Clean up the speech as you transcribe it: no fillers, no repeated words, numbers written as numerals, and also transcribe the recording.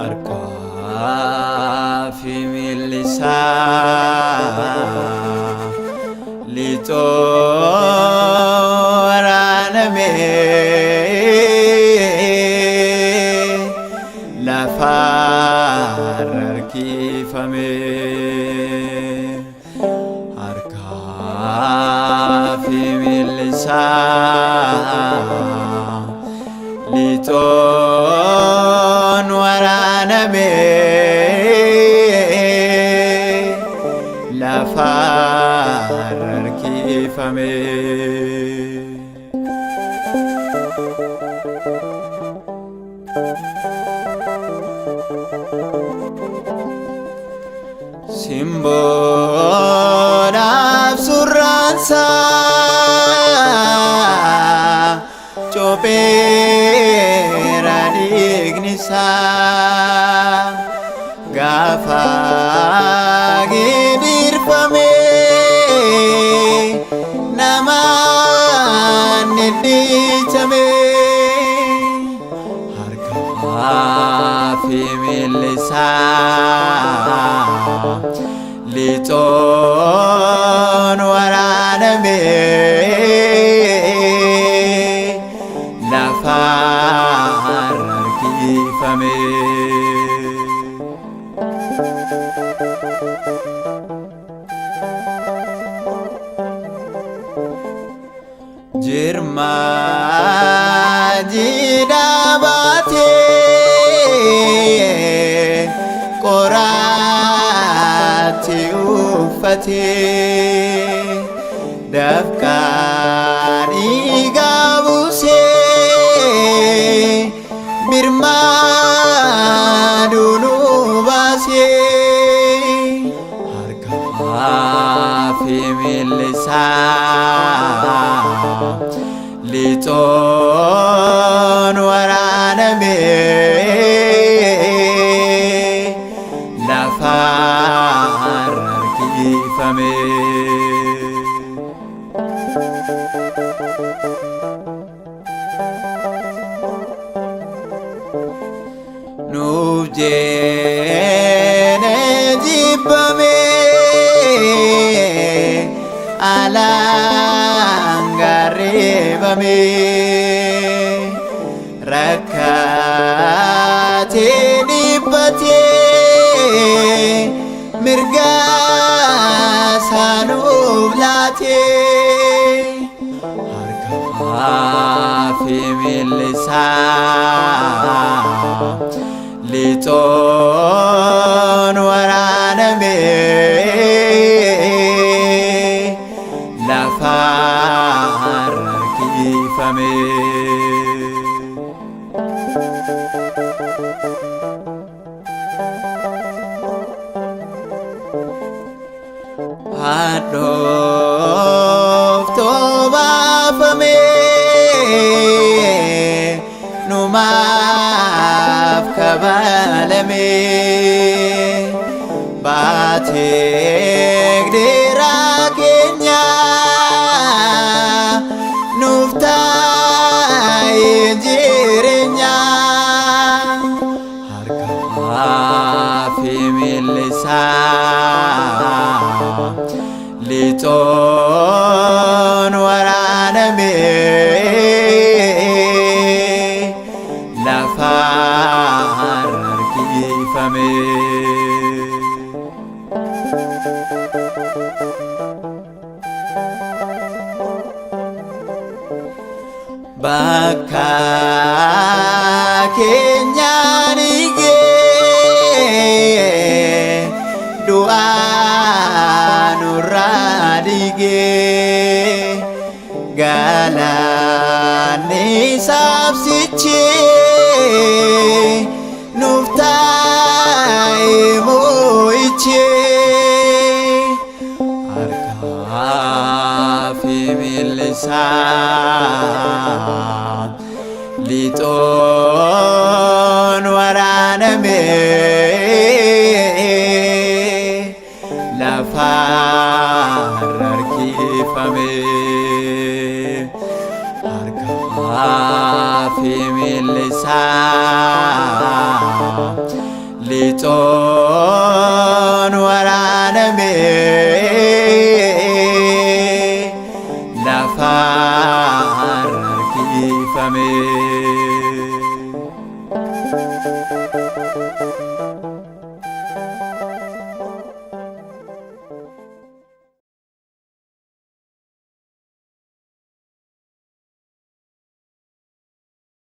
Arka fi milisa lito raname la farki fame arka fi milisa lito waraname la farki fame simbora surransa chopera dignisa gafa gidirfame naman nedichame harka fi milisa liton waraname la farki fame jirma jidabate qorati ufate dafkani gabuse birmadunu base harka fi milisa liton waraname la farki fame nujene jibame alangarevame rakate dipate mirga sanublate harka fi milisa liton waraname la farki fame adof toba fame numaf kabalame batek dirakenya nuftai jirenya harka fi milisa liton waraname la farki fame bakka kenyanige du'anu radige galani sabsiche nuftai moiche arka fi milisa liton waraname la farki fame harka ፊሚልሳ ሊጾን ወራነሜ